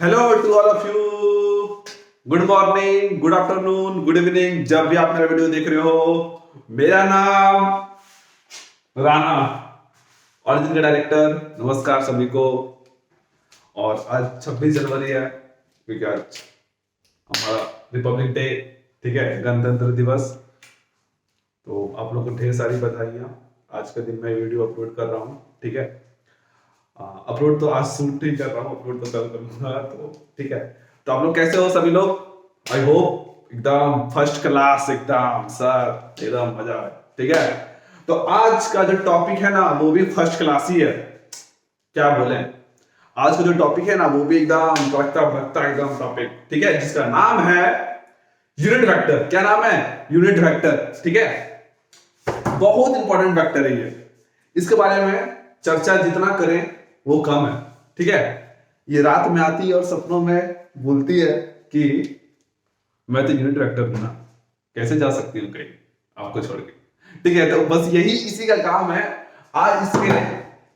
Hello to all of you. Good morning, good afternoon, good evening, जब भी आप मेरा वीडियो देख रहे हो। मेरा नाम राणा, ऑरिजिन का डायरेक्टर। नमस्कार सभी को। और आज 26 जनवरी है, क्योंकि आज हमारा रिपब्लिक डे, ठीक है, गणतंत्र दिवस। तो आप लोगों को ढेर सारी बधाइयाँ। आज के दिन मैं वीडियो अपलोड कर रहा हूँ, ठीक है। अपलोड तो आज शूट ही कर रहा हूँ, अपलोड तो कल करूंगा, तो ठीक है। तो आप लोग कैसे हो सभी लोग? आई होप एकदम फर्स्ट क्लास, एकदम सर, एकदम मजा है, ठीक है। तो आज का जो टॉपिक है ना, वो भी फर्स्ट क्लास ही है। क्या बोले, आज का जो टॉपिक है ना, वो भी एकदम तड़कता भड़कता एकदम टॉपिक, ठीक है, जिसका नाम है यूनिट वेक्टर। क्या नाम है? यूनिट वेक्टर, ठीक है। बहुत इंपॉर्टेंट वेक्टर है ये। इसके बारे में चर्चा जितना करें वो कम है, ठीक है। ये रात में आती है और सपनों में बोलती है कि मैं तो यूनिट वेक्टर हूं ना, कैसे जा सकती हूँ कहीं आपको छोड़ के, ठीक है। तो बस यही इसी का काम है। आज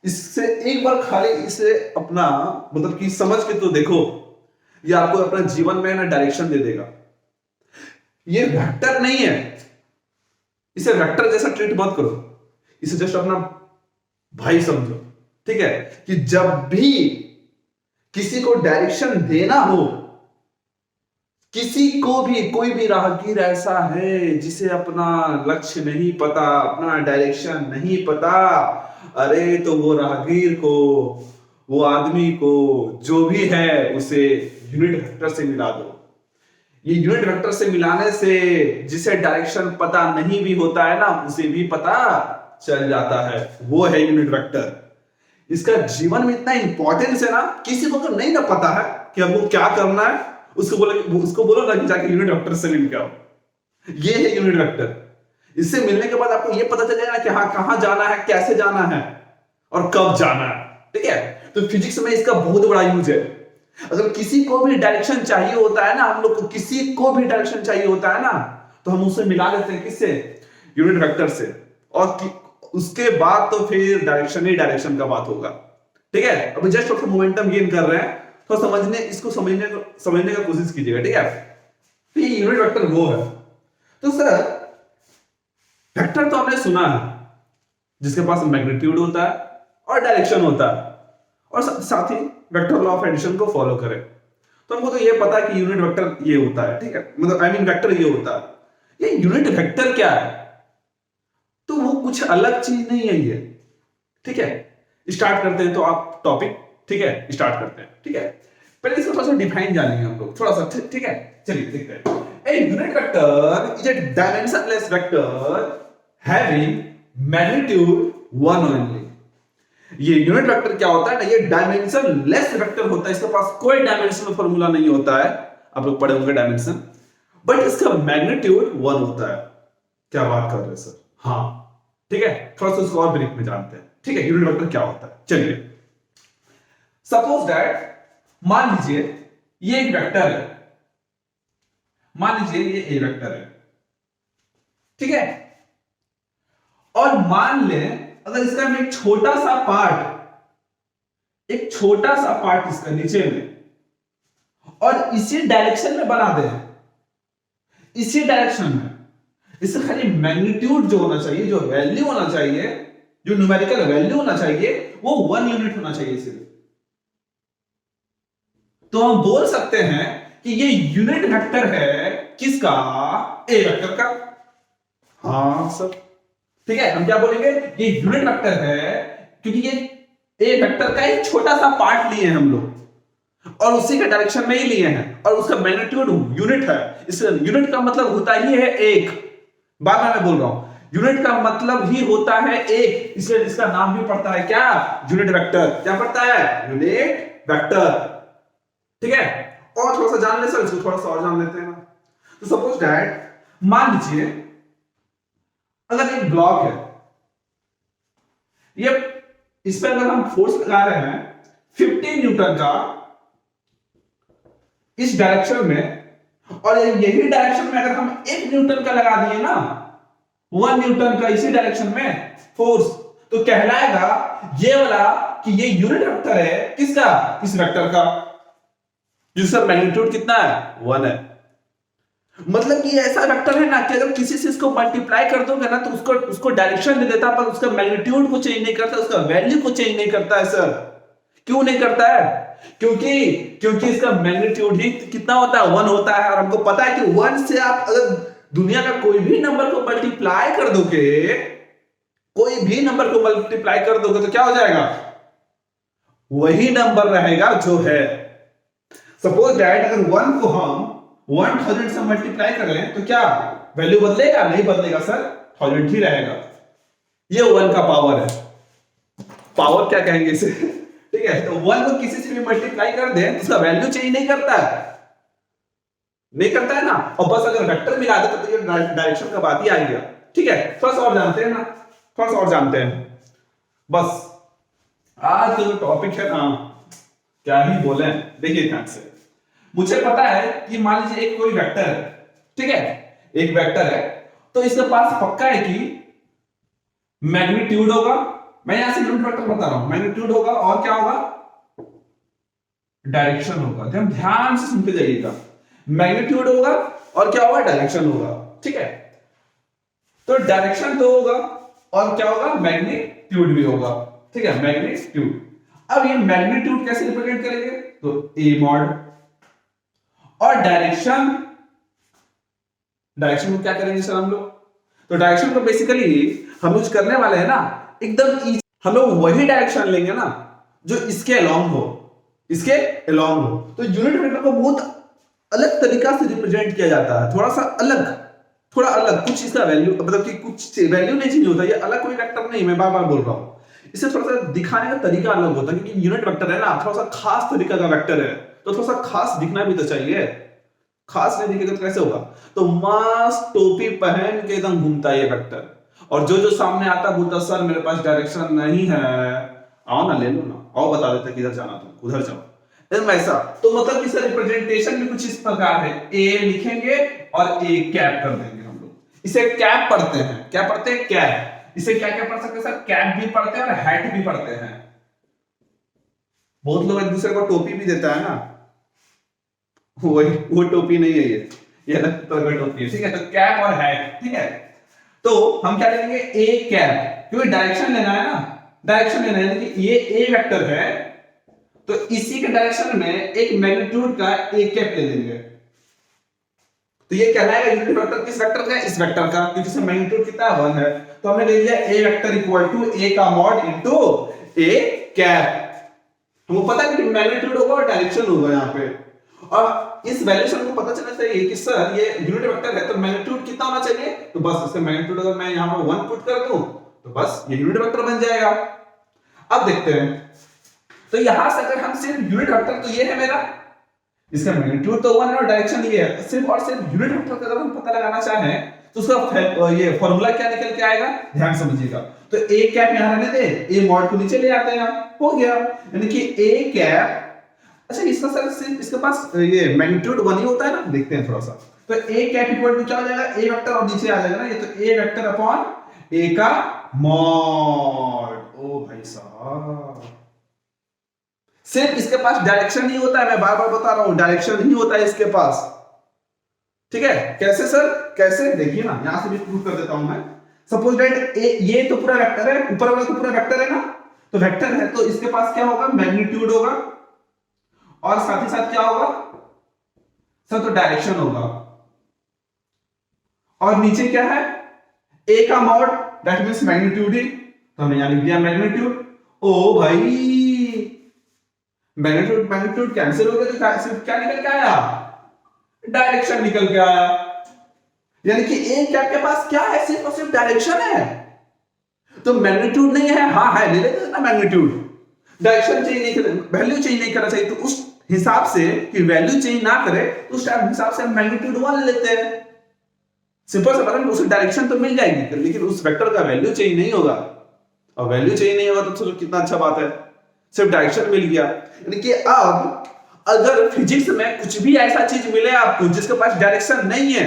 इससे एक बार खाली इसे अपना मतलब कि समझ के तो देखो, ये आपको अपने जीवन में ना डायरेक्शन दे देगा। ये वेक्टर नहीं है, इसे वेक्टर जैसा ट्रीट मत करो, इसे जस्ट अपना भाई समझो, ठीक है। कि जब भी किसी को डायरेक्शन देना हो, किसी को भी, कोई भी राहगीर ऐसा है जिसे अपना लक्ष्य नहीं पता, अपना डायरेक्शन नहीं पता, अरे तो वो राहगीर को, वो आदमी को, जो भी है, उसे यूनिट वेक्टर से मिला दो। ये यूनिट वेक्टर से मिलाने से जिसे डायरेक्शन पता नहीं भी होता है ना, उसे भी पता चल जाता है। वो है यूनिट वेक्टर। इसका जीवन में इतना इंपॉर्टेंस है ना, किसी को अगर नहीं ना पता है कि हमको क्या करना है, उसको बोलो ना कि जाके यूनिट वेक्टर से मिल के आओ। ये है यूनिट वेक्टर। इससे मिलने के बाद आपको ये पता चल जाएगा कि हाँ, कहां जाना है, कैसे जाना है और कब जाना है, ठीक है। तो फिजिक्स में इसका बहुत बड़ा यूज है। अगर किसी को भी डायरेक्शन चाहिए होता है ना, हम लोग को किसी को भी डायरेक्शन चाहिए होता है ना, तो हम उसे मिला देते हैं किससे? यूनिट वेक्टर से। और उसके बाद तो फिर डायरेक्शन ही डायरेक्शन का बात होगा, ठीक है। अभी जस्ट थोड़ा मोमेंटम गेन कर रहे हैं, तो समझने का कोशिश कीजिएगा, ठीक है। तो ये यूनिट वेक्टर वो है। तो सर, वेक्टर तो आपने सुना है, जिसके पास मैग्नीट्यूड होता है और डायरेक्शन होता है, और साथ ही वेक्टर लॉ ऑफ एडिशन को फॉलो करें। तो हमको तो ये पता है कि यूनिट वेक्टर ये होता है, ठीक है, मतलब आई मीन वेक्टर ये होता है। ये यूनिट वेक्टर क्या है? तो वो कुछ अलग चीज नहीं है ये, ठीक है। स्टार्ट करते हैं तो आप टॉपिक, ठीक है, स्टार्ट करते हैं, ठीक है। पहले इसको थोड़ा सा डिफाइन जानेंगे हम लोग, थोड़ा सा, ठीक है। चलिए देखते हैं। A unit vector is a dimensionless vector having magnitude 1 only. ये यूनिट वेक्टर क्या होता है ना, ये डायमेंशन लेस वेक्टर होता है। इसके पास कोई डायमेंशनल फॉर्मूला नहीं होता है, आप लोग पढ़े होंगे डायमेंशन, बट इसका मैग्नीट्यूड 1 होता है। क्या बात कर रहे हैं सर? हाँ, ठीक है। थोड़ा सा उसको और ब्रीफ में जानते हैं, ठीक है। यूनिट वेक्टर क्या होता है, चलिए। सपोज दैट, मान लीजिए ये एक वेक्टर है, मान लीजिए ये ए वेक्टर है, ठीक है। और मान लें अगर इसका हम एक छोटा सा पार्ट इसका नीचे में, और इसी डायरेक्शन में बना दे, इसी डायरेक्शन में, इससे खाली मैग्नीट्यूड जो होना चाहिए, जो वैल्यू होना चाहिए, जो न्यूमेरिकल वैल्यू होना चाहिए, वो 1 यूनिट होना चाहिए सिर्फ। तो हम बोल सकते हैं कि ये यूनिट वेक्टर है किसका? ए वेक्टर का। हाँ सर, ठीक है। हम क्या बोलेंगे? ये यूनिट वेक्टर है क्योंकि ये ए वेक्टर का एक छोटा सा पार्ट लिए हैं हम लोग, और उसी के डायरेक्शन में ही लिए हैं, और उसका मैग्नीट्यूड यूनिट है। इस यूनिट का मतलब होता ही है एक। बार बार मैं बोल रहा हूं, यूनिट का मतलब ही होता है एक, इसलिए इसका नाम भी पड़ता है क्या? Unit vector. क्या पड़ता है? यूनिट वेक्टर, ठीक है। और थोड़ा सा जान ले सर, इसको थोड़ा सा और जान लेते हैं ना। तो सपोज दैट, मान लीजिए अगर एक ब्लॉक है, ये इस पर अगर हम फोर्स लगा रहे हैं 50 न्यूटन का इस डायरेक्शन में, और यही डायरेक्शन में अगर हम 1 न्यूटन का लगा दिए ना, 1 न्यूटन का इसी डायरेक्शन में फोर्स, तो कहलाएगा ये वाला कि ये यूनिट वेक्टर है किसका? इस वेक्टर का। जिसका मैग्नीट्यूड कितना है 1 है। मतलब कि ऐसा वेक्टर है ना कि अगर किसी से इसको मल्टीप्लाई कर दोगे ना तो उसको उसको डायरेक्शन दे देता, पर उसका मैग्नीट्यूड को चेंज नहीं करता, उसका वैल्यू को चेंज नहीं करता है सर। क्यों नहीं करता है? क्योंकि क्योंकि इसका मैग्नीट्यूड ही कितना होता है 1 होता है, और हमको पता है कि 1 से आप अगर दुनिया का कोई भी नंबर को मल्टीप्लाई कर दोगे, कोई भी नंबर को मल्टीप्लाई कर दोगे तो क्या हो जाएगा? वही नंबर रहेगा जो है। सपोज दैट अगर 1 को हम 1000 से मल्टीप्लाई कर लें तो क्या वैल्यू बदलेगा? नहीं बदलेगा सर, 1000 ही रहेगा। ये 1 का पावर है। पावर क्या कहेंगे इसे? ठीक है, तो 1 को किसी से भी मल्टीप्लाई कर दे तो उसका वैल्यू चेंज नहीं करता है, नहीं करता है ना। और बस अगर वेक्टर मिला दे तो ये डायरेक्शन का बात ही आ गया। ठीक है, थोड़ा सा और जानते हैं ना, थोड़ा सा और जानते हैं। बस आज का जो टॉपिक है ना, क्या ही बोले, देखिए ध्यान से। मुझे पता है कि मान लीजिए एक कोई वेक्टर है, ठीक है, एक वेक्टर है, तो इसके पास पक्का है कि मैग्नीट्यूड होगा। मैं यहां से यूनिट वेक्टर बता रहा हूं, मैग्नीट्यूड होगा और क्या होगा? डायरेक्शन होगा। ध्यान से सुनते जाइएगा, मैग्नीट्यूड होगा और क्या होगा? डायरेक्शन होगा। ठीक है, तो डायरेक्शन तो होगा और क्या होगा? मैग्नीट्यूड भी होगा। ठीक है, मैग्नीट्यूड। अब ये मैग्नीट्यूड कैसे रिप्रेजेंट करेंगे? तो ए मॉड, और डायरेक्शन, डायरेक्शन को क्या करेंगे सर हम लोग? तो डायरेक्शन को बेसिकली हम यूज करने वाले हैं ना एकदम इजी। हम लोग वही डायरेक्शन लेंगे ना जो इसके अलोंग हो, इसके अलोंग हो। तो यूनिट वेक्टर को बहुत अलग तरीका से रिप्रेजेंट किया जाता है, थोड़ा सा अलग, थोड़ा अलग। कुछ इसका वैल्यू, मतलब कि कुछ वैल्यू नहीं चेंज होता, ये अलग कोई वेक्टर नहीं, मैं बार बार बोल रहा हूं। इसे थोड़ा सा दिखाने का तरीका अलग होता है, क्योंकि यूनिट वेक्टर है ना, थोड़ा सा खास तरीका का वेक्टर है, तो थोड़ा सा खास दिखना भी तो चाहिए। खास नहीं दिखेगा तो कैसे होगा? तो मस्त टोपी पहन के एकदम घूमता है ये वेक्टर, और जो जो सामने आता बोलता सर मेरे पास डायरेक्शन नहीं है, आओ ना ले लो ना, आओ बता देते किधर जाना, तुम उधर जाओ। ऐसा तो मतलब कि रिप्रेजेंटेशन भी कुछ इस प्रकार है, ए लिखेंगे और ए कैप कर देंगे हम लोग, इसे कैप पढ़ते हैं। क्या पढ़ते हैं? कैप। इसे क्या क्या पढ़ सकते हैं सर? कैप भी पढ़ते हैं और हैट भी पढ़ते हैं। बहुत लोग एक दूसरे को टोपी भी देता है ना, वही वो टोपी नहीं है, ये अलग तरह का टोपी है। ठीक है, तो कैप और हैट। ठीक है, तो हम क्या लेंगे? ए कैप, क्योंकि डायरेक्शन लेना है ना, डायरेक्शन लेना है, यानी कि ये ए वेक्टर है तो इसी के डायरेक्शन में एक मैग्नीट्यूड का ए कैप ले लेंगे, तो ये कहलाएगा यूनिट वेक्टर। किस वेक्टर का? इस वेक्टर का, क्योंकि इसका मैग्नीट्यूड कितना है? 1 है। तो हमने ले लिया ए वेक्टर इक्वल टू ए का मॉड इनटू ए कैप। हमको पता है कि मैग्नीट्यूड होगा और डायरेक्शन होगा यहाँ पे, और इस वैल्यूशन को पता चलना चाहिए कि सर ये यूनिट वेक्टर है तो मैग्नीट्यूड कितना होना चाहिए? तो बस इसका मैग्नीट्यूड अगर मैं यहाँ पर 1 पुट कर दूं तो बस ये यूनिट वेक्टर बन जाएगा। अब देखते हैं, तो यहां से अगर हम सिर्फ यूनिट वेक्टर, तो ये है मेरा, इसका मैग्नीट्यूड तो 1 है और डायरेक्शन ये है, सिर्फ और सिर्फ यूनिट वेक्टर का अगर हम पता लगाना चाहें तो उसका ये फॉर्मूला क्या निकल के आएगा? ध्यान समझिएगा। तो ए कैप यहां रहने दे, ए मॉड को नीचे ले आते हैं, हो गया। यानी कि ए कैप, अच्छा इसका सर सिर्फ इसके पास ये मैग्नीट्यूड 1 ही होता है ना, देखते हैं थोड़ा सा। तो ए कैप इक्वल टू क्या हो जाएगा? ए वेक्टर और नीचे आ जाएगा ना, ये तो ए वेक्टर अपॉन ए का मॉड। ओ भाई साहब, सिर्फ इसके पास डायरेक्शन नहीं होता है, मैं बार बार बता रहा हूं, डायरेक्शन नहीं होता है इसके पास। ठीक है, कैसे सर? कैसे? देखिए ना, यहां से भी प्रूव कर देता हूं मैं। सपोज दैट ये तो पूरा वेक्टर है, ऊपर वाला तो पूरा वेक्टर है ना, तो वेक्टर है तो इसके पास क्या होगा? मैग्नीट्यूड होगा, और साथ ही साथ क्या होगा सर? तो डायरेक्शन होगा, और नीचे क्या है? ए का मॉड, दैट मींस मैग्नीट्यूड ही, तो हमने यहां लिख दिया मैग्नीट्यूड। ओ भाई, मैग्नीट्यूड मैग्नीट्यूड कैंसिल हो गया, तो सिर्फ क्या निकल के आया? डायरेक्शन निकल के आया। यानी कि ए कैप के पास क्या है? सिर्फ और सिर्फ डायरेक्शन है, तो मैग्नीट्यूड नहीं है। हाँ है, ले लेते ना मैग्नीट्यूड, डायरेक्शन चेंज नहीं करे, वैल्यू चेंज नहीं करना चाहिए, तो उस हिसाब से कि वैल्यू चेंज ना करे तो उस हिसाब से मैग्नीट्यूड 1 लेते हैं। सिंपल सा बात है, उसे डायरेक्शन तो मिल जाएगी लेकिन उस वेक्टर का वैल्यू चेंज नहीं होगा, और वैल्यू चेंज नहीं होगा तो चलो कितना अच्छा बात है, सिर्फ डायरेक्शन मिल गया। यानी कि अब अगर फिजिक्स में कुछ भी ऐसा चीज मिले आपको जिसके पास डायरेक्शन नहीं है,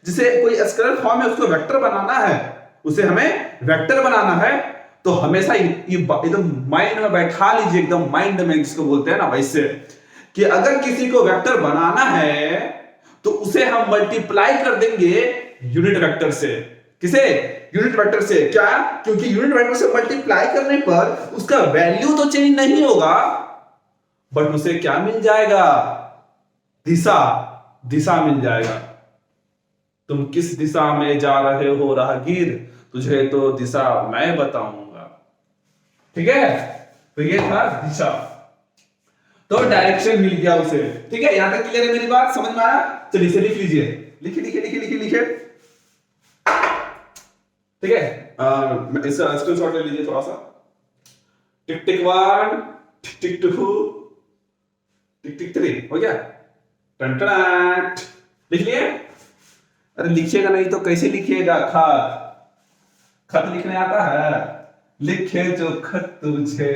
जिसे कोई स्केलर फॉर्म में उसको वेक्टर बनाना है, उसे हमें वेक्टर बनाना है, तो हमेशा ये एकदम माइंड में बैठा लीजिए, एकदम माइंड में जिसको बोलते हैं ना, वैसे कि अगर किसी को वेक्टर बनाना है तो उसे हम मल्टीप्लाई कर देंगे यूनिट वेक्टर से। किसे? यूनिट वेक्टर से। क्या? क्योंकि यूनिट वेक्टर से मल्टीप्लाई करने पर उसका वैल्यू तो चेंज नहीं होगा, बट उसे क्या मिल जाएगा? दिशा। दिशा मिल जाएगा। तुम किस दिशा में जा रहे हो राहगीर, तुझे तो दिशा मैं बताऊंगा। ठीक है, तो ये था दिशा, तो डायरेक्शन मिल गया उसे। ठीक है, यहां तक क्लियर है मेरी बात? समझ में आया? चलिए इसे लिख लीजिए। लिखिए लिखिए लिखिए लिखिए लिखिए। ठीक है, इसका स्क्रीनशॉट ले लीजिए थोड़ा सा। टिक टिक 1, टिक टिक 2, टिक टिक 3 हो गया। टन टन, लिख लिए? अरे लिखिएगा नहीं तो कैसे लिखिएगा? खत खत लिखने आता है? लिखे जो खत तुझे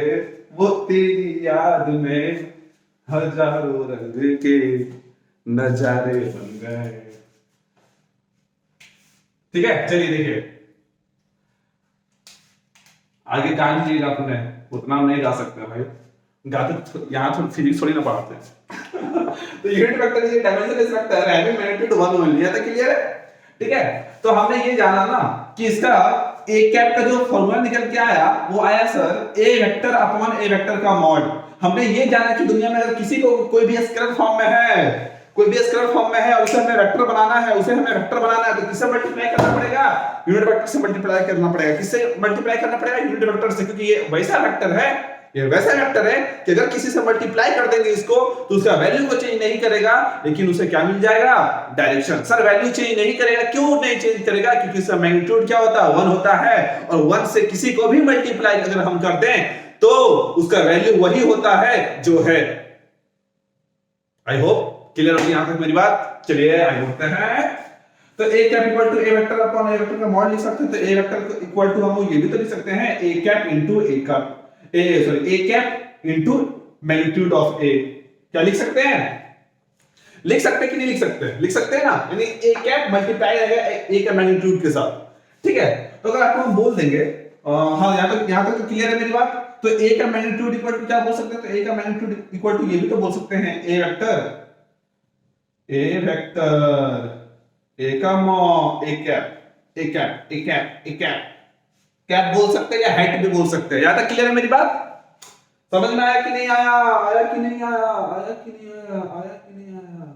वो तेरी याद में हजारों रंग के नजारे बन गए। ठीक है, चलिए देखिए आगे गा लीजिएगा। अपने उतना नहीं गा सकते भाई, गाते यहाँ तो फिजिक्स थोड़ी ना पढ़ाते हैं। तो यूनिट वेक्टर ये डायमेंशनलेस वेक्टर है, हैविंग मैग्नीट्यूड 1 ओनली। यहां तक क्लियर है? ठीक है, तो हमने ये जाना ना कि इसका ए कैप का जो फॉर्मूला निकल के आया वो आया सर ए वेक्टर अपॉन ए वेक्टर का मॉड। हमने ये जाना कि दुनिया में अगर किसी को कोई भी स्केलर फॉर्म में है, कोई भी स्केलर फॉर्म में है और उसे हमें वेक्टर बनाना है, तो किससे मल्टीप्लाई करना पड़ेगा? यूनिट वेक्टर से मल्टीप्लाई करना पड़ेगा। किससे मल्टीप्लाई करना पड़ेगा? यूनिट वेक्टर से, क्योंकि ये वैसा वेक्टर है, ये वैसा वेक्टर है कि अगर किसी से मल्टीप्लाई कर देंगे इसको तो उसका वैल्यू को चेंज नहीं करेगा, लेकिन उसे क्या मिल जाएगा? डायरेक्शन। सर वैल्यू चेंज नहीं करेगा, क्यों नहीं चेंज करेगा? क्योंकि इसका मैग्नीट्यूड क्या होता है? 1 होता है, और 1 से किसी को भी मल्टीप्लाई अगर हम कर दें तो उसका वैल्यू वही होता है जो है। आई होप क्लियर होगी यहां तक मेरी बात? चलिए आगे बढ़ते हैं। तो a cap equal to a vector upon a vector का मॉड लिख सकते हैं। तो a वेक्टर इक्वल टू हम ये भी तो लिख सकते हैं a कैप इनटू a का a cap into magnitude of a। क्या लिख सकते हैं? लिख सकते कि नहीं लिख सकते? लिख सकते हैं ना, यानी a कैप मल्टीप्लाई रहेगा a का मैग्नीट्यूड के साथ। ठीक है, तो अगर आपको हम बोल देंगे हाँ यहां तक तो क्लियर है मेरी बात? तो a का मैग्नीट्यूड इक्वल टू क्या बोल सकते हैं? तो a का मैग्नीट्यूड इक्वल टू ये भी तो बोल सकते हैं a वेक्टर a का a कैप बोल सकते हैं या हाइट भी बोल सकते हैं। यहां तक क्लियर है मेरी बात? समझ में आया कि नहीं आया? आया कि नहीं आया? आया कि नहीं आया? आया कि नहीं आया?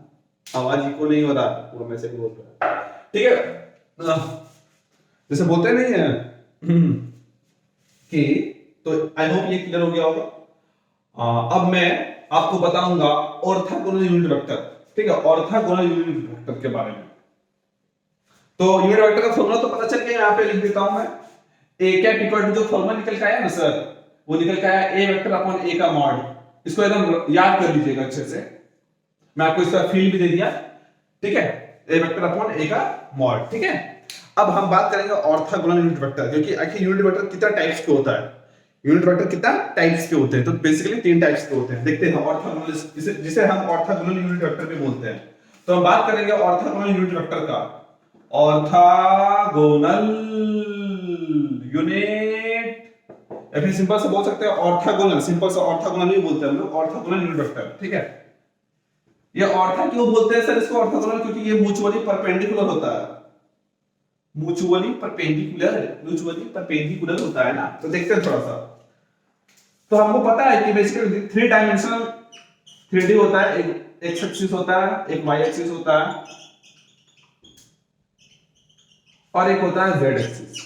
आवाज इको नहीं हो रहा, वो मैं से बोल रहा है। ठीक है, जैसे बोलते नहीं है कि, तो आई होप ये क्लियर हो गया होगा। अब मैं आपको बताऊंगा ऑर्थोगोनल यूनिट वेक्टर। ठीक है, ऑर्थोगोनल यूनिट वेक्टर के बारे में। तो यूनिट वेक्टर का फॉर्मूला तो पता चल गया, यहां पे लिख देता हूं मैं। a कैप इक्वल टू जो फॉर्मूला निकल के आया ना सर, वो निकल के आया a वेक्टर अपॉन a का मॉड। इसको एकदम याद कर लीजिएगा अच्छे से, मैं आपको इसका फील्ड भी दे दिया। ठीक है, a वेक्टर अपॉन a का मॉड। ठीक है, अब हम बात करेंगे ऑर्थोगोनल यूनिट वेक्टर, क्योंकि आखिर यूनिट वेक्टर कितना टाइप्स के होता है। यूनिट वेक्टर कितना टाइप्स के होते हैं? तो बेसिकली 3 टाइप्स के होते हैं। देखते हैं ऑर्थोगोनल, जिसे हम ऑर्थोगोनल यूनिट वेक्टर भी बोलते हैं। तो हम बात करेंगे ऑर्थोगोनल यूनिट वेक्टर का। ऑर्थोगोनल यूनिट, या फिर सिंपल से बोल सकते हैं ऑर्थोगोनल। सिंपल से ऑर्थोगोनल नहीं बोलते हम लोग, ऑर्थोगोनल यूनिट वेक्टर। ठीक है, ये ऑर्थो क्यों बोलते हैं सर इसको ऑर्थोगोनल? क्योंकि ये म्यूचुअली परपेंडिकुलर होता है। म्यूचुअली परपेंडिकुलर होता है ना। तो देखते हैं थोड़ा सा। तो हमको पता है कि बेसिकली 3 डायमेंशनल 3D होता है। एक एक्स एक्सिस होता है, एक वाई एक्सिस होता है, और एक होता है जेड एक्सिस।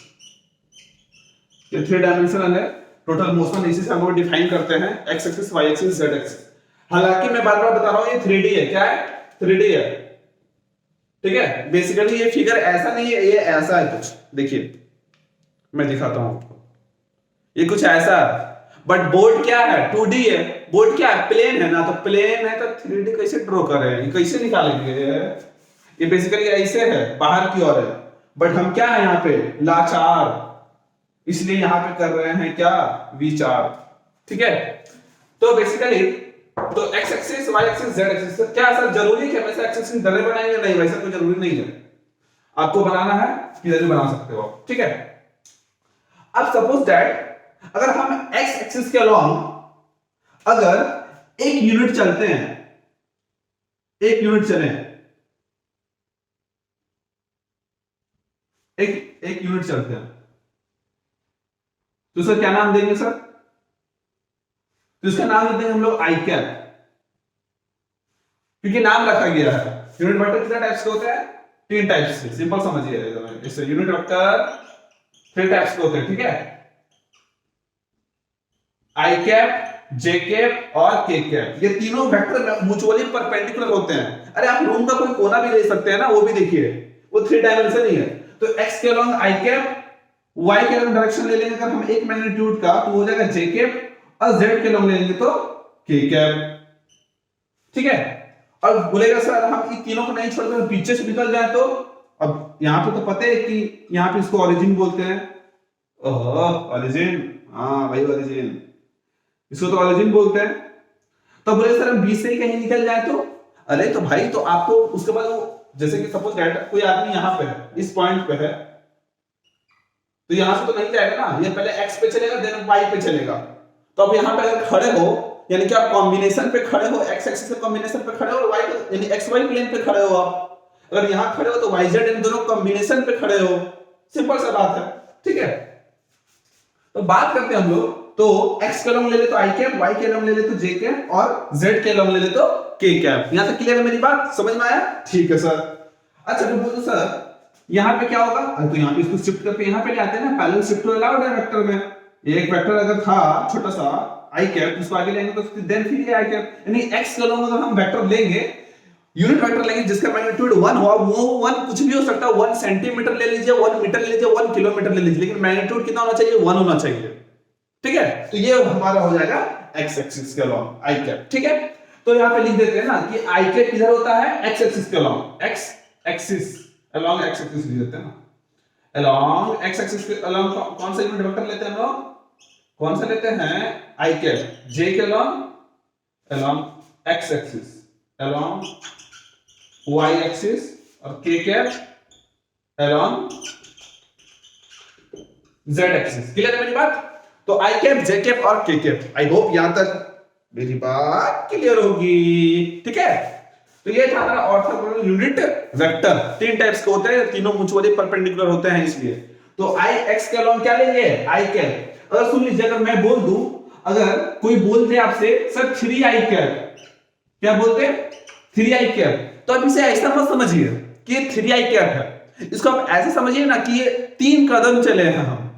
ये 3 डायमेंशनल है। टोटल मोशन इसी से हम लोग डिफाइन करते हैं, X axis, Y axis, Z axis. हालांकि मैं बार-बार बता रहा हूं ये 3D है। क्या है? 3D है। ठीक है, बेसिकली ये फिगर ऐसा नहीं है, ये ऐसा है कुछ। देखिए मैं दिखाता हूं आपको, ये कुछ ऐसा है। बट बोर्ड क्या है? 2D है। बोर्ड क्या है? प्लेन है ना। तो प्लेन है तो 3D कैसे ड्रॉ करें? कैसे निकालेंगे? ये बेसिकली ऐसे है, बाहर की ओर है। बट हम क्या है यहाँ पे? लाचार, इसलिए यहाँ पे कर रहे हैं क्या? विचार। ठीक है, तो बेसिकली तो X axis, Y axis, Z axis. क्या सर जरूरी है कि हमेशा एक्स एक्सिस इधर बनाएंगे? नहीं, वैसा कोई जरूरी नहीं है। आपको बनाना है किधर भी बना सकते हो। ठीक है, अब सपोज दैट अगर हम एक्स एक्सिस के अलोंग अगर एक यूनिट चलते हैं, एक यूनिट चले, एक यूनिट चलते हैं, तो सर क्या नाम देंगे सर? तो इसका नाम देते हैं हम लोग आई कैप, क्योंकि नाम रखा गया है। यूनिट वेक्टर कितने टाइप्स के होते हैं? 3 टाइप्स से, सिंपल समझिए इससे। यूनिट वेक्टर 3 टाइप्स के होते हैं, ठीक है? आई कैप, जे कैप और के कैप। ये तीनों वेक्टर म्यूचुअली परपेंडिकुलर होते हैं। अरे आप रूम का कोई कोना भी ले सकते हैं ना, वो भी देखिए, वो 3 डायमेंशन ही है। तो एक्स के अलोंग आई कैप, वाई के अलोंग डायरेक्शन ले लेंगे अगर हम एक मैग्नीट्यूड का, तो हो जाएगा जे कैप, और जेड के अलोंग ले लेंगे तो के कैप, ठीक है? और बोलेगा सर हम इन तीनों को नहीं छोड़कर पीछे से निकल जाए तो, अब यहां पे तो पता है कि यहां पे इसको ओरिजिन बोलते हैं। ओरिजिन, हाँ भाई ओरिजिन, इसको तो ओरिजिन बोलते हैं। तो बोले सर हम बीच से ही कहीं निकल जाए तो, अरे तो भाई तो आपको उसके बाद वो, जैसे कि सपोज दैट कोई आदमी यहां पे है, इस पॉइंट पे है, तो यहां से तो नहीं जाएगा ना, ये पहले एक्स पे चलेगा देन वाई पे चलेगा। तो अब यहां पे अगर खड़े हो, यानी कि आप कॉम्बिनेशन पे खड़े हो, एक्स एक्सिस के कॉम्बिनेशन पे खड़े हो, वाई यानी एक्स वाई प्लेन पे खड़े हो आप। अगर यहां खड़े हो तो वाई जेड इन दोनों कॉम्बिनेशन पे खड़े हो, सिंपल सा बात है, ठीक है? तो बात करते हैं हम लोग, तो x के लॉन्ग ले ले तो i कैप, y के लॉन्ग ले ले तो j कैप, और z के लॉन्ग ले ले तो k कैप। यहां तक क्लियर है मेरी बात? समझ में आया? ठीक है सर। अच्छा तो बोलो सर यहां पे क्या होगा? तो यहां पे इसको शिफ्ट करके यहां पे ले आते हैं ना, पैरेलल शिफ्ट तो अलाउड है वेक्टर में। ये एक वेक्टर अगर था छोटा सा i कैप, उसको आगे लेंगे तो देन फिर ये i कैप, यानी x के लॉन्ग अगर हम वेक्टर लेंगे, यूनिट वेक्टर लेंगे जिसका मैग्नीट्यूड 1 हो, वो 1 कुछ भी हो सकता है, 1 सेंटीमीटर ले लीजिए, 1 मीटर ले लीजिए, 1 किलोमीटर ले लीजिए, लेकिन मैग्नीट्यूड कितना होना चाहिए? 1 होना चाहिए, ठीक है? तो ये हमारा हो जाएगा x एक्सिस के अलोंग आई कैप, ठीक है? तो यहां पे लिख देते हैं ना कि आई कैप किधर होता है? x एक्सिस के along, x axis along x axis लिख देते हैं ना, अलोंग x एक्सिस के अलोंग कौन सा यूनिट वेक्टर लेते हैं हम लोग? कौन सा लेते हैं? आई कैप, j के along along x axis, along y axis, और k cap along z axis. Clear है मेरी बात? तो आई कैप, जे कैप और के कैप। आई होप यहां तक मेरी बात क्लियर होगी, ठीक है? तो ये था हमारा ऑर्थोगोनल यूनिट वेक्टर। 3 टाइप्स के होते हैं, तीनों म्यूचुअली परपेंडिकुलर होते हैं इसलिए। तो आई एक्स के अलोंग क्या लेंगे? आई कैप। अगर सुन लीजिए, अगर मैं बोल दूं, अगर कोई बोल दे आपसे सर 3 आई कैप, क्या बोलते हैं? 3 आई कैप, तो आप इसे ऐसा मत समझिए कि 3 आई कैप है, इसको आप ऐसे समझिए ना कि ये 3 कदम चले हैं हम।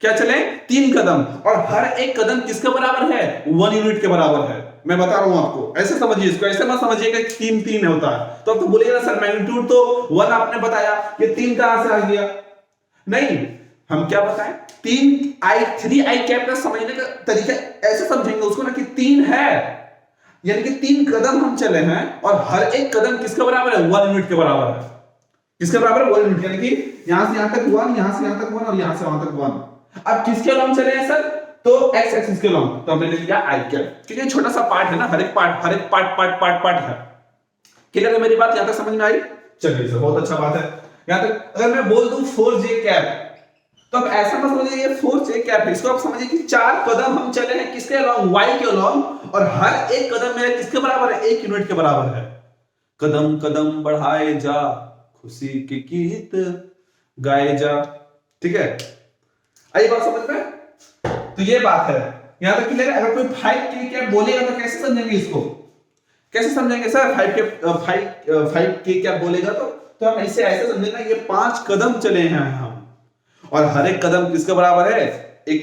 क्या चले? 3 कदम, और हर एक कदम किसके बराबर है? 1 यूनिट के बराबर है। मैं बता रहा हूं आपको, ऐसे समझिए इसको, ऐसे मत समझिए कि 3 होता है। तो अब तो बोलिए ना सर मैग्नीट्यूड तो 1 आपने बताया, ये 3 कहां से आ गया? नहीं, हम क्या बताएं? 3 आई कैप का समझने का तरीका ऐसे समझेंगे उसको ना कि 3 है, यानी कि 3 कदम हम चले हैं, और हर एक कदम किसके बराबर है? 1 यूनिट के बराबर है। किसके बराबर है? 1 यूनिट, यानी कि यहां से यहां तक 1, यहां से यहां तक 1, और यहां से वहां तक 1। अब किसके अलोंग चले हैं सर? तो x एक्सिस के अलोंग, तो हमने ले लिया आई कैप, क्योंकि छोटा सा पार्ट है ना, हर एक पार्ट है। क्लियर है मेरी बात? यहां तक समझ में आई? चलिए सर, बहुत अच्छा बात है यहां तक। अगर मैं बोल दूं 4j कैप, तो अब ऐसा मत समझिए ये 4j कैप है, इसको आप समझिए कि 4 कदम हम चले हैं किसके अलोंग? y के अलोंग, और हर एक कदम मेरा किसके बराबर है? 1 यूनिट के बराबर है। कदम कदम बढ़ाए जा, खुशी के गीत गाए जा, ठीक है? आई बात समझ में? तो ये बात है, यहां तक क्लियर है? अगर कोई 5k कैप बोलेगा तो कैसे समझेंगे इसको? कैसे समझेंगे सर? 5k कैप बोलेगा तो हम इसे ऐसे समझेंगे ये 5 कदम चले हैं हम, और हर एक कदम किसके बराबर है? 1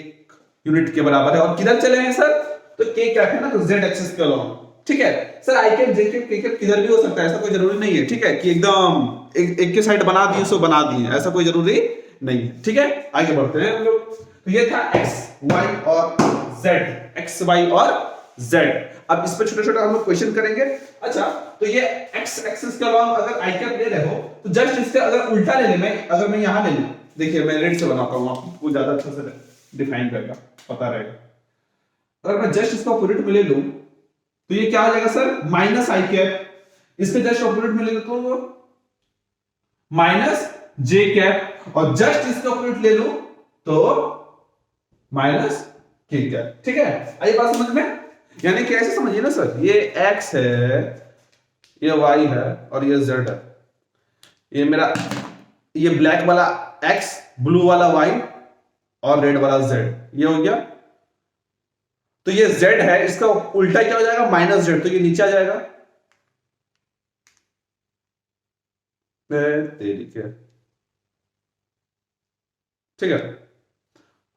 यूनिट के बराबर है। और किधर चले हैं सर? तो k कैप है ना, तो z एक्सिस के अलोंग, ठीक है? Sir I cap, J cap, के कैप किधर भी हो सकता है, ऐसा कोई जरूरी नहीं है, ठीक है? कि एकदम एक के साइड बना दिए सो बना दिए, ऐसा कोई जरूरी नहीं है, ठीक है? आगे बढ़ते हैं हम लोग। तो ये था x, y और z, x, y और z। अब इस पे छोटे-छोटे हम लोग क्वेश्चन करेंगे। अच्छा, तो ये x एक्सिस के अलोंग अगर आई कैप ले रहे हो, तो जस्ट इससे अगर उल्टा ले ले, अगर मैं यहां ले लूं, देखिए मैं रेड से बनाता हूं, आपको ज्यादा अच्छा से डिफाइन करेगा, पता रहेगा। अगर मैं जस्ट इसका ऑपोजिट में ले लूं, तो ये क्या आ जाएगा सर? माइनस आई कैप। इसके जस्ट ऑपोजिट में ले तो माइनस जे कैप, और जस्ट इसके ऑपोजिट ले लूं तो माइनस के कैप, ठीक है? आई बात समझ में? यानी कि ऐसे समझिए ना सर, ये x है, ये y है और ये z है। ये मेरा ये ब्लैक वाला x, ब्लू वाला y और रेड वाला z, ये हो गया। तो ये z है, इसका उल्टा क्या हो जाएगा, माइनस z, तो ये नीचे आ जाएगा। तेरी के ठीक है,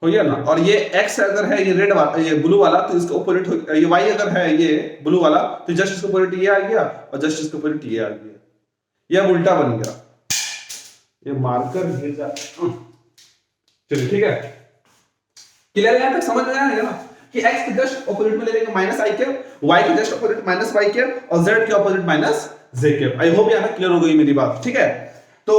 हो गया ना। और ये x अगर है, ये रेड वाला, ये ब्लू वाला, तो इसका अपोजिट ये y अगर है ये ब्लू वाला, तो जस्ट इसका अपोजिट ये आ गया और जस्ट इसका अपोजिट ये आ गया। ये अब उल्टा बन गया। ये मार्कर गिर जा, चलिए ठीक है, क्लियर है? यहां तक समझ में आया ना कि x के जस्ट अपोजिट में ले लेंगे माइनस i कैप, y के just opposite minus y cap और z के opposite minus j cap. I hope यहां तक क्लियर हो गई मेरी बात, ठीक है? तो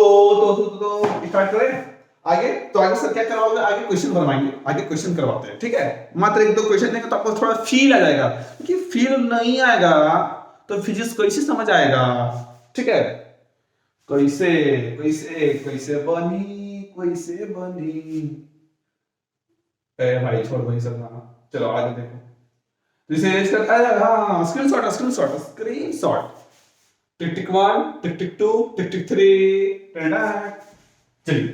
स्टार्ट करें आगे। तो आगे सर क्या करवाओगे, आगे क्वेश्चन बनवाएंगे, आगे क्वेश्चन करवाते हैं, ठीक है? मात्र एक दो क्वेश्चन देंगे तो आपको थोड़ा फील आ जाएगा, क्योंकि फील नहीं आएगा तो फिजिक्स कैसे समझ आएगा, ठीक है? कैसे कैसे कैसे बनी भाई, छोड़ वही सब ना, चलो आगे देखो। स्क्रीनशॉट टिक टिक 1, टिक टिक 2, टिक टिक 3, चलिए।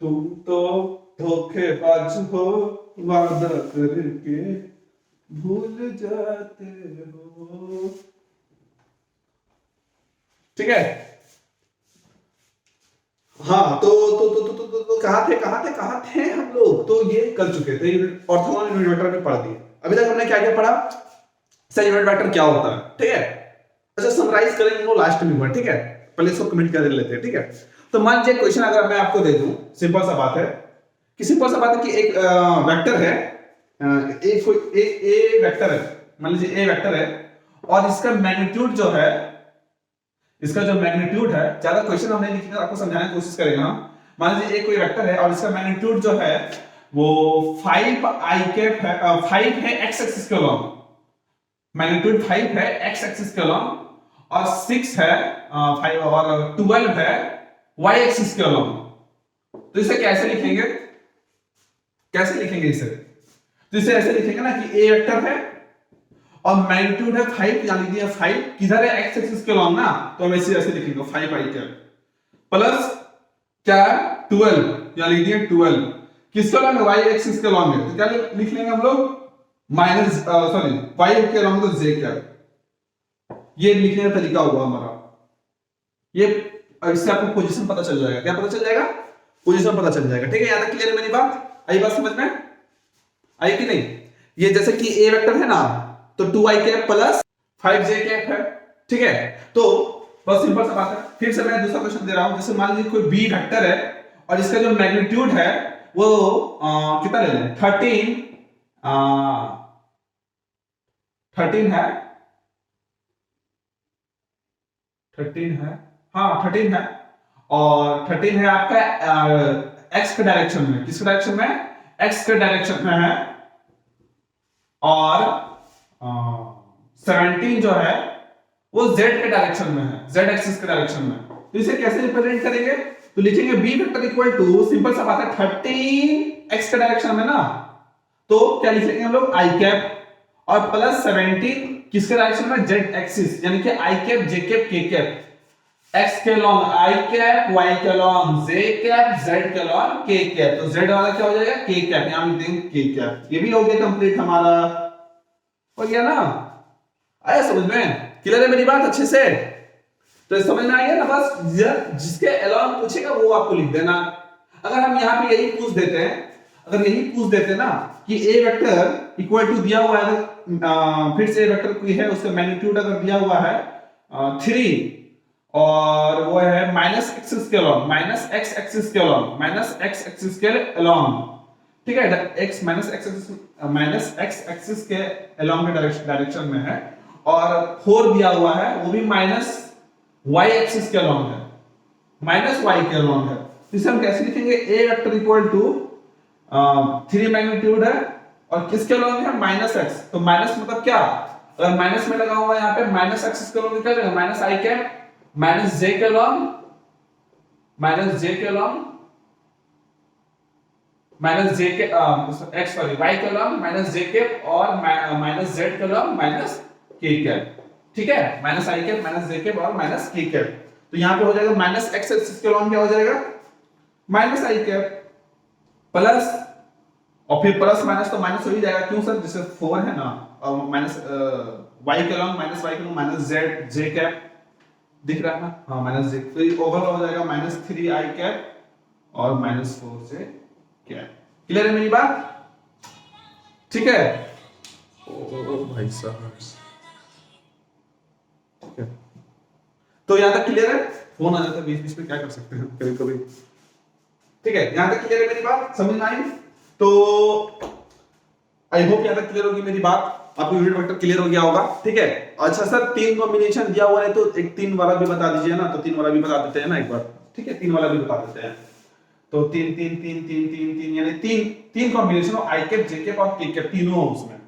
तुम तो धोखेबाज हो, वादा करके भूल जाते हो, ठीक है? हाँ, तो कहाँ थे हम लोग? तो ये कर चुके थे, ऑर्थोगोनल यूनिट वेक्टर में पढ़ दिए। अभी तक हमने क्या क्या पढ़ा, सर यूनिट वेक्टर क्या होता है, ठीक है? अच्छा, समराइज करेंगे वो लास्ट में, ठीक है? पहले इसको कमेंट कर लेते हैं, ठीक है? तो मान लीजिए क्वेश्चन अगर मैं आपको दे दूं, सिंपल सा बात है कि एक वेक्टर है, ए वेक्टर है, मान लीजिए ए वेक्टर है और इसका मैग्नीट्यूड जो है, ज्यादा क्वेश्चन हमने लिखकर आपको समझाने की कोशिश करेगा। मान लीजिए एक कोई वेक्टर है और इसका मैग्नीट्यूड जो है वो 5i कैप है, 5 है x एक्सिस के अलॉन्ग, मैग्नीट्यूड 5 है x एक्सिस के अलॉन्ग, और 6 है 5 और 12 है y एक्सिस के अलॉन्ग। तो इसे कैसे लिखेंगे इसे? तो इसे ऐसे लिखेंगे ना कि a वेक्टर है और मैग्नीट्यूड है 5, यानी कि 5 किधर है, x एक्सिस के अलॉन्ग ना, तो हम ऐसे लिखेंगे 5i कैप प्लस क्या 12, यानी कि 12 किसके अलॉन्ग है, y एक्सिस के अलॉन्ग है, तो क्या लिख लेंगे हम लोग, माइनस y के अलॉन्ग तो j कैप। ये लिखने का तरीका होगा हमारा। ये इससे आपको पोजीशन पता चल जाएगा, क्या पता चल जाएगा, पोजीशन पता चल जाएगा, ठीक है? यहां तक क्लियर है मेरी बात? आई बात समझ में आई कि नहीं? ये जैसे कि a वेक्टर है ना, तो 2i cap plus 5j cap है, ठीक है? तो बस सिंपल सा बात है। फिर से मैं दूसरा क्वेश्चन दे रहा हूं, जैसे मान लीजिए कोई b वेक्टर है और इसका जो मैग्नीट्यूड है वो कितना ले लें, 13 है, 13 है, हाँ 13 है, और 13 है आपका x के डायरेक्शन में, किस डायरेक्शन में, x के डायरेक्शन में है, और 17 जो है वो z के डायरेक्शन में है, z एक्सिस के डायरेक्शन में। तो इसे कैसे रिप्रेजेंट करेंगे, तो लिखेंगे b vector equal to, simple सा बात है, 13 x के डायरेक्शन में ना, तो क्या लिख लेंगे हम लोग, i कैप और प्लस 17 किसके डायरेक्शन में, z एक्सिस, यानी कि i cap, j cap, k cap, x के लॉन्ग i कैप, y के लॉन्ग j कैप, z के लॉन्ग k कैप। तो z वाला क्या हो जाएगा, k कैप, यहां लिख देंगे k कैप। ये भी हो गया कंप्लीट हमारा, हो गया ना? आया समझ में? क्लियर है मेरी बात अच्छे से? तो समझ में आ गया ना? बस जिसके अलॉन्ग पूछेगा वो आपको लिख देना। अगर हम यहाँ पे यही पूछ देते हैं, ना कि a वेक्टर इक्वल टू दिया हुआ है, फिर से a वेक्टर कोई है, उसका मैग्नीट्यूड अगर दिया हुआ है 3 और वो है माइनस एक्सिस के अलॉन्ग, माइनस एक्स एक्सिस के अलॉन्ग, ठीक है? x माइनस एक्स एक्सिस के अलॉन्ग डायरेक्शन में है, और 4 दिया हुआ है वो भी माइनस y एक्सिस के अलॉन्ग है, माइनस y के अलॉन्ग है। तो इसे हम कैसे लिखेंगे, a vector equal to 3 magnitude है और किसके अलॉन्ग है, माइनस x। तो माइनस मतलब क्या, अगर माइनस में लगा हुआ है यहाँ पे, माइनस एक्सिस के अलॉन्ग क्या हो जाएगा, minus i cap, minus j के अलॉन्ग, माइनस j के अलॉन्ग, माइनस y के अलॉन्ग, माइनस z के अलॉन्ग, माइनस के कैप, ठीक है, माइनस आई कैप माइनस जे कैप और माइनस के कैप। तो यहां पे हो जाएगा माइनस एक्स एक्सिस के अलॉन्ग क्या हो जाएगा, माइनस आई कैप प्लस, और फिर प्लस माइनस तो माइनस हो ही जाएगा, क्यों सर, जैसे 4 है ना, और माइनस वाई के अलॉन्ग माइनस वाई के along minus Z J cap दिख रहा है ना, हाँ माइनस जे, तो ये ओवरऑल हो जाएगा माइनस 3 आई कैप और माइनस 4 जे कैप। क्लियर है मेरी बात, ठीक है। ओ भाई साहब, ठीक है, तो यहां तक क्लियर है। फोन आ जाता है बीच बीच में, क्या कर सकते हैं कभी कभी, ठीक है, यहां तक क्लियर है मेरी बात, समझ में आई। तो आई होप यहां तक क्लियर होगी मेरी बात, आपको यूनिट वेक्टर क्लियर हो गया होगा, ठीक है। अच्छा सर, 3 कॉम्बिनेशन दिया हुआ है तो एक 3 वाला भी बता दीजिए ना, तो 3 वाला भी बता देते हैं ना एक बार, ठीक है, 3 वाला भी बता देते हैं। तो 3 3 3 3 3 3 यानी 3 combination of I cap J cap और के कैप, तीनों हो उसमें।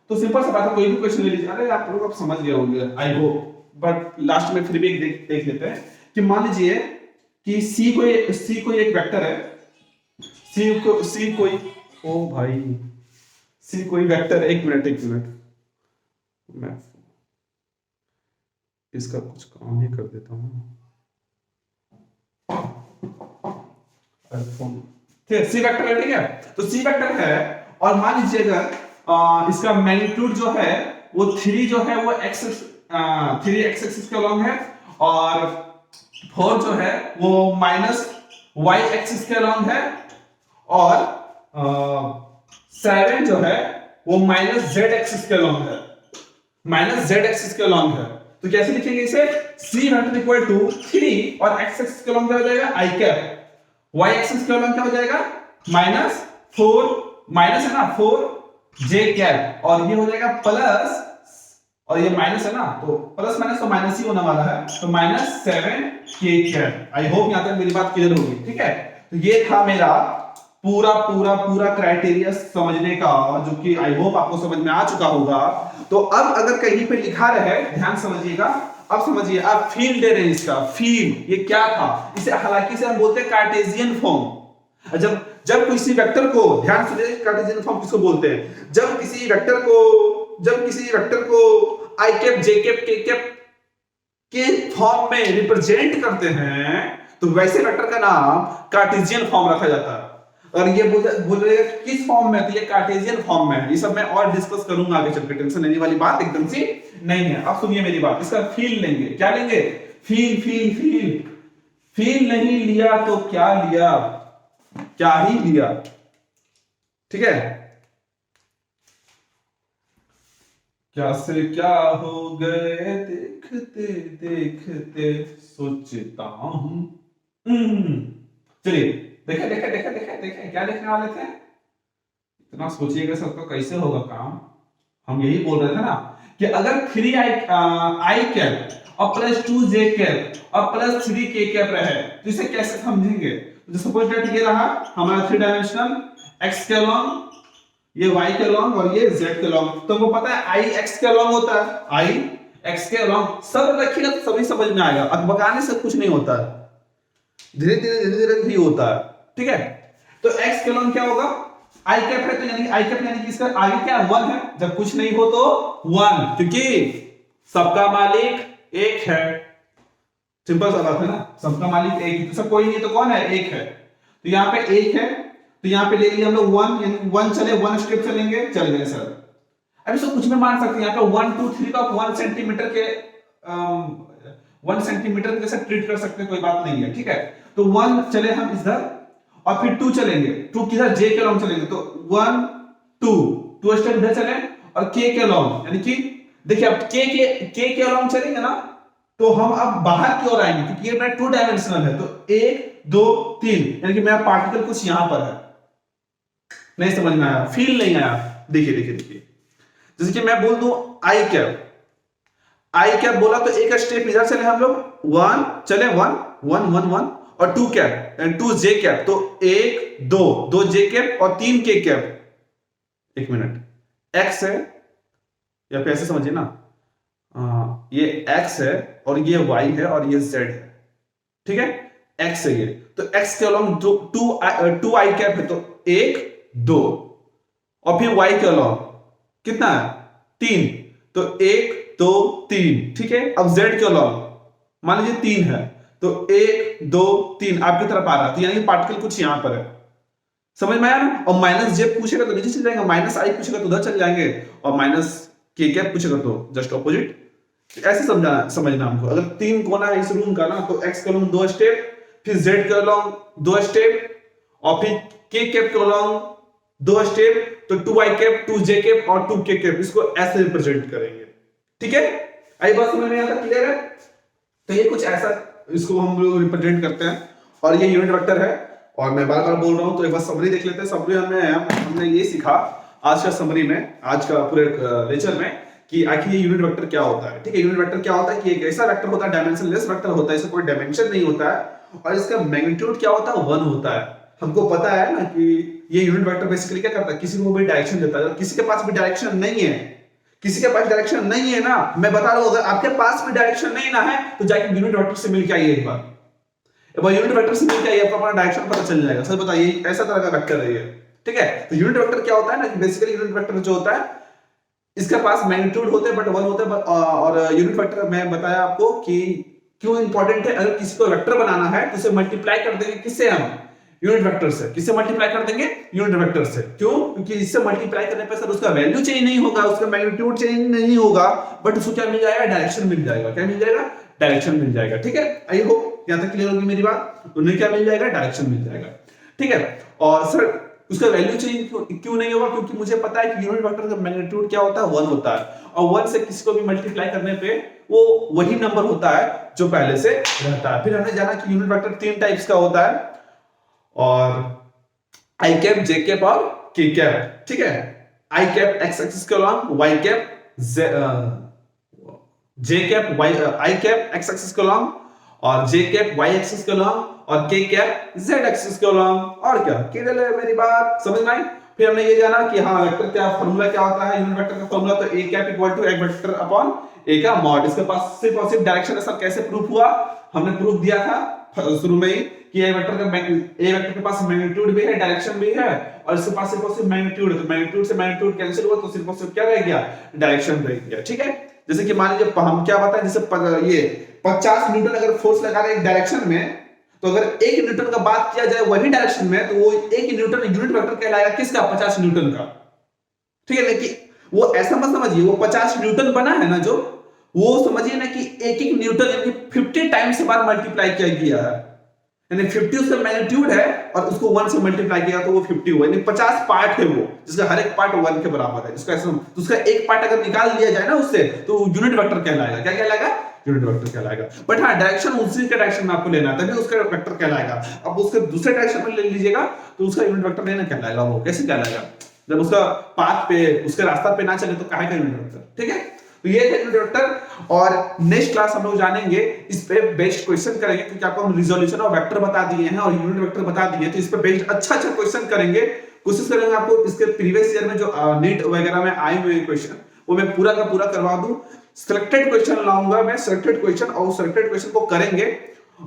तो सिंपल सा बात है, कोई भी क्वेश्चन ले लीजिए, अरे आप लोग अब समझ गए होंगे आई होप, बट लास्ट में फिर भी एक देख लेते हैं कि मान लीजिए कि सी कोई एक वेक्टर है, सी कोई, ओ भाई, सी कोई वेक्टर है, एक मिनट मैं इसका कुछ काम ही कर देता हूँ, ठीक है, सी वेक्टर है, ठीक है। तो सी वेक्टर है और मान लीजिए अगर इसका मैग्नीट्यूड जो है वो 3 जो है वो एक्स 3 एक्स एक्सिस के अलॉन्ग है, और 4 जो है वो माइनस वाई एक्सिस के अलॉन्ग है, और 7 जो है वो माइनस जेड एक्सिस के अलॉन्ग है, माइनस जेड एक्सिस के अलॉन्ग है। तो कैसे लिखेंगे इसे, सी वेक्टर इक्वल टू 3 और एक्स एक्सिस के अलॉन्ग क्या हो जाएगा आई कैप, y एक्सिस के अलॉन्ग क्या हो जाएगा माइनस 4, माइनस है ना 4 जे कैप, और ये हो जाएगा प्लस, और ये माइनस है ना, तो प्लस माइनस तो माइनस ही होने वाला है, तो माइनस 7 के कैप। आई होप यहां तक मेरी बात क्लियर होगी, ठीक है। तो ये था मेरा पूरा क्राइटेरिया समझने का, जो कि आई होप आपको समझ में आ चुका होगा। तो अब अगर कहीं पे लिखा रहे, ध्यान समझिएगा, अब समझिए, आप फील्ड दे रहे हैं, इसका फील्ड ये क्या था, इसे हालांकि से हम बोलते हैं कार्टेशियन फॉर्म। जब किसी वेक्टर को, ध्यान से देखिए कार्टेशियन फॉर्म किसको बोलते हैं, जब किसी वेक्टर को आई कैप जे कैप के कैप के फॉर्म में रिप्रेजेंट करते हैं, तो वैसे वेक्टर का नाम कार्टेशियन फॉर्म रखा जाता है। और ये बोलेगा किस फॉर्म में, तो ये कार्टेशियन फॉर्म में है। ये सब मैं और डिस्कस करूंगा आगे चलकर, टेंशन लेने वाली बात एकदम से नहीं है। अब सुनिए मेरी बात, इसका फील लेंगे, क्या लेंगे, फील नहीं लिया तो क्या लिया, क्या ही लिया, ठीक है। क्या से क्या हो गए देखते देखते सोचता हूं। चलिए देखे क्या देखने वाले थे, इतना सोचिएगा सब तो कैसे होगा काम। हम यही बोल रहे थे ना कि अगर 3 आई कैप और प्लस 2 जे कैप और प्लस 3 के कैप रहे तो इसे कैसे समझेंगे। तो सपोज दैट ये रहा हमारा 3 डायमेंशनल एक्स के अलॉन्ग, ये y के अलॉन्ग और ये z के अलॉन्ग। तुमको पता है i x के अलॉन्ग होता है, i x के अलॉन्ग, सब रखिएगा तो सभी समझ में आएगा। अब बकाने से कुछ नहीं होता है, धीरे धीरे भी होता है, ठीक है। तो x के अलॉन्ग क्या होगा, i कैप है, तो यानी i कैप यानी कि इसका आगे क्या 1 है, जब कुछ नहीं हो तो 1, क्योंकि सबका मालिक एक है। सिंपल सा बात है ना, सबका मालिक एक है, तो सब कोई नहीं तो कौन है, एक है। तो यहाँ पे एक है, तो यहाँ पे ले लिया हम लोग 1, यानी 1 चले, 1 स्टेप चलेंगे, चल गए सर। अब इसको कुछ में मान सकते हैं, यहाँ पे 1 2 3 का 1 सेंटीमीटर के 1 सेंटीमीटर जैसे ट्रीट कर सकते हैं, कोई बात नहीं है, ठीक है। तो 1 चले हम इधर, और फिर 2 चलेंगे, 2 किधर जे के अलॉन्ग चलेंगे, तो 1 2 स्टेप इधर चले, और के अलॉन्ग, यानी कि देखिए अब के अलॉन्ग चलेंगे ना, तो हम अब बाहर की ओर आएंगे, क्योंकि ये मेरा 2 डायमेंशनल है। तो 1 2 3 यानी कि मेरा पार्टिकल कुछ यहां पर है। नहीं समझ में आया, फील नहीं आया, देखिए जैसे कि मैं बोल दूं आई कैप बोला तो एक स्टेप इधर चले हम लोग, 1 चले, 1 और 2 कैप एंड 2 जे कैप, तो 1 2 जे कैप और 3 के कैप। एक मिनट, एक्स है या फिर ऐसे समझिए ना, ये एक्स है और ये वाई है और ये जेड है, ठीक है, एक्स है ये, तो एक्स के अलॉन्ग 2 आई कैप है, तो 1 2, और फिर y के अलॉन्ग कितना है 3, तो 1 2 3, ठीक है। अब z क्यों लॉन्ग, मान लीजिए 3 है तो 1 2 3 आपकी तरफ आ रहा है, तो यानी पार्टिकल कुछ यहां पर है, समझ में आया ना। और माइनस जे पूछेगा तो नीचे चल जाएंगे, माइनस आई पूछेगा तो उधर चल जाएंगे, और माइनस के कैप पूछेगा तो जस्ट ऑपोजिट। ऐसे समझना हमको। अगर 3 कोना है इस रूम का ना, तो एक्स का लॉन्ग 2 स्टेप, फिर जेड का लॉन्ग 2 स्टेप, और फिर के कैप का लॉन्ग 2 स्टेप, तो 2 आई कैप 2 जे कैप और 2 के कैप, इसको ऐसे रिप्रेजेंट करेंगे, ठीक है। आई बात समझ में आता, क्लियर है। तो ये कुछ ऐसा इसको हम लोग रिप्रेजेंट करते हैं, और ये यूनिट वेक्टर है। और मैं बार बार बोल रहा हूं, तो एक बार समरी देख लेते हैं। समरी हमने ये सीखा आज का समरी में, आज का पूरे लेक्चर में, कि आखिर ये यूनिट वेक्टर क्या होता है, ठीक है। यूनिट वेक्टर क्या होता है कि एक ऐसा वेक्टर होता है, डायमेंशनलेस वेक्टर होता है, इसका कोई डायमेंशन नहीं होता है, और इसका मैग्नीट्यूड क्या होता है, 1 होता है। हमको पता है ना कि ये यूनिट वेक्टर बेसिकली क्या करता है, किसी को भी डायरेक्शन देता है। किसी के पास भी डायरेक्शन नहीं है, किसी के पास डायरेक्शन नहीं है ना, मैं बता रहा हूं, अगर आपके पास भी डायरेक्शन नहीं ना है तो जाके यूनिट वेक्टर से मिल के आइए एक बार यूनिट वेक्टर से मिल के आइए, आपको अपना डायरेक्शन पता चल जाएगा। सर बताइए, ऐसा तरह का वेक्टर है ये, ठीक है। तो यूनिट वेक्टर क्या होता है ना, बेसिकली यूनिट वेक्टर जो होता है, इसके पास मैग्नीट्यूड होते हैं बट 1 होता है। और यूनिट वेक्टर मैं बताया आपको कि क्यों इंपॉर्टेंट है। अगर किसी को वेक्टर बनाना है तो उसे मल्टीप्लाई कर देंगे, किससे, हम यूनिट वेक्टर से। किससे मल्टीप्लाई कर देंगे, यूनिट वेक्टर से। क्यों, क्योंकि इससे मल्टीप्लाई करने पर सर उसका वैल्यू चेंज नहीं होगा, उसका मैग्नीट्यूड चेंज नहीं होगा, बट उसको क्या मिल जाएगा, डायरेक्शन मिल जाएगा। क्या मिल जाएगा, डायरेक्शन मिल जाएगा, ठीक है। आई होप यहां तक क्लियर होगी मेरी बात। उन्हें क्या मिल जाएगा, डायरेक्शन मिल जाएगा, ठीक है। और सर उसका वैल्यू चेंज क्यों नहीं होगा, क्योंकि मुझे पता है कि यूनिट वेक्टर का मैग्नीट्यूड क्या होता है, 1 होता है, और 1 से किसी को भी मल्टीप्लाई करने पे वो वही नंबर होता है जो पहले से रहता है। फिर हमने जाना कि यूनिट वेक्टर 3 टाइप्स का होता है, और आई कैप, जे कैप और के कैप, ठीक है। आई कैप एक्स एक्सिस के लॉन्ग, वाई कैप जे कैप वाई, आई कैप एक्स एक्सिस के लॉन्ग, और जे कैप वाई एक्सिस के लॉन्ग, और के कैप जेड एक्सिस के लॉन्ग। और क्या क्लियर है मेरी बात, समझ में आई। फिर हमने ये जाना कि हाँ वेक्टर क्या फॉर्मूला क्या होता है, यूनिट वेक्टर का फॉर्मूला तो a cap equal to a vector upon a का मॉड। इसके पास सिर्फ और सिर्फ डायरेक्शन है सर, कैसे प्रूफ हुआ, हमने प्रूफ दिया था शुरू में ही कि ए वेक्टर के पास मैग्नीट्यूड भी है, डायरेक्शन भी है, और इसके पास सिर्फ और सिर्फ मैग्नीट्यूड है, तो मैग्नीट्यूड से मैग्नीट्यूड कैंसिल हुआ, तो सिर्फ और सिर्फ क्या रह गया, डायरेक्शन रह गया, ठीक है। जैसे कि मान लीजिए हम क्या बताएं, जैसे ये 50 न्यूटन अगर फोर्स लगा रहे एक डायरेक्शन में, तो अगर 1 न्यूटन का बात किया जाए वही डायरेक्शन में, तो वो 1 न्यूटन यूनिट वेक्टर कहलाएगा, किसका, 50 न्यूटन का, ठीक है। लेकिन वो ऐसा मत समझिए, वो 50 न्यूटन बना है ना जो, वो समझिए ना कि एक न्यूटन यानी 50 टाइम्स से बार मल्टीप्लाई किया गया है, यानी 50 उसका मैग्नीट्यूड है, और उसको 1 से मल्टीप्लाई किया तो वो 50 हुआ, यानी 50 पार्ट है वो, जिसका हर एक पार्ट 1 के बराबर है। इसका तो उसका एक पार्ट अगर निकाल दिया जाए ना उससे, तो यूनिट वेक्टर कहलाएगा। क्या कहलाएगा, यूनिट वेक्टर कहलाएगा। बट हाँ, डायरेक्शन उसी के डायरेक्शन में आपको लेना है, तभी उसका वेक्टर कहलाएगा। अब उसके दूसरे डायरेक्शन में ले लीजिएगा तो उसका यूनिट वेक्टर नहीं कहलाएगा। वो कैसे कहलाएगा, जब उसका पाथ पे, उसके रास्ता पे ना चले तो काहे का यूनिट वेक्टर, ठीक है। तो ये है यूनिट वेक्टर, और नेक्स्ट क्लास हम लोग जानेंगे, इस पे बेस्ड क्वेश्चन करेंगे, क्योंकि आपको हम रिजोल्यूशन ऑफ वेक्टर बता दिए हैं और यूनिट वेक्टर बता दिए, तो इस पे बेस्ड अच्छा क्वेश्चन करेंगे। कोशिश करेंगे आपको इसके प्रीवियस ईयर में जो नीट वगैरह में आए हुए क्वेश्चन, वो मैं पूरा का पूरा करवा दूं। सिलेक्टेड क्वेश्चन लाऊंगा मैं, सिलेक्टेड क्वेश्चन, और सिलेक्टेड क्वेश्चन को करेंगे।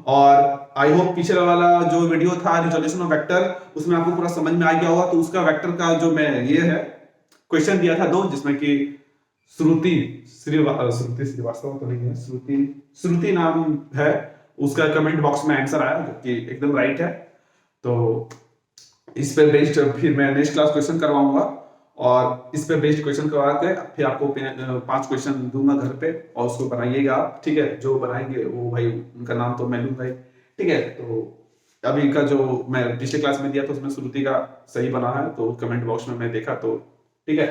और आई होप पीछे वाला जो वीडियो था रिजोल्यूशन ऑफ वेक्टर, उसमें आपको पूरा समझ में आ गया होगा। तो उसका वेक्टर का जो मैं ये है क्वेश्चन दिया था 2, जिसमें कि श्रुति श्रीवास्तव तो नहीं है, श्रुति नाम है, उसका कमेंट बॉक्स में आंसर आया कि एकदम राइट है। तो इस पे बेस्ड फिर मैं नेक्स्ट क्लास क्वेश्चन करवाऊंगा, और इस पे बेस्ड क्वेश्चन करवा के फिर आपको 5 क्वेश्चन दूंगा घर पे, और उसको बनाइएगा आप, ठीक है। जो बनाएंगे वो भाई उनका नाम तो मैं लूंगा ही, ठीक है। तो अभी का जो मैं पिछले क्लास में दिया था उसमें श्रुति का सही बना है, तो कमेंट बॉक्स में मैं देखा, तो ठीक है।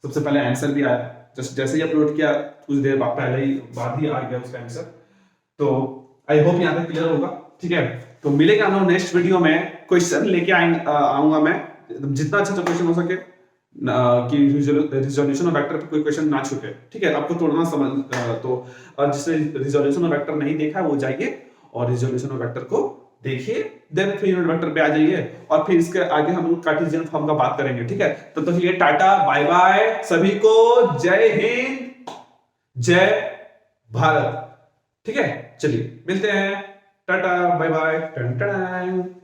सबसे पहले आंसर भी आया, जैसे ही अपलोड किया कुछ देर पहले ही बाद ही आ गया उसका आंसर। तो आई होप यहाँ तक क्लियर होगा, ठीक है। तो मिलेगा हम लोग नेक्स्ट वीडियो में, क्वेश्चन लेके आऊंगा मैं, जितना अच्छा क्वेश्चन हो सके, कि रिजोल्यूशन ऑफ वेक्टर पे कोई क्वेश्चन ना छूटे, ठीक है। आपको तोड़ना समझ तो, और जिसने रिजोल्यूशन ऑफ वेक्टर नहीं देखा वो जाइए और रिजोल्यूशन ऑफ वेक्टर को देखिए, देन फिर यूनिट वेक्टर पे आ जाइए, और फिर इसके आगे हम लोग कार्टेशियन फॉर्म का बात करेंगे, ठीक है। तो ये टाटा बाय बाय सभी को, जय हिंद जय भारत, ठीक है। चलिए मिलते हैं, टाटा बाय बाय।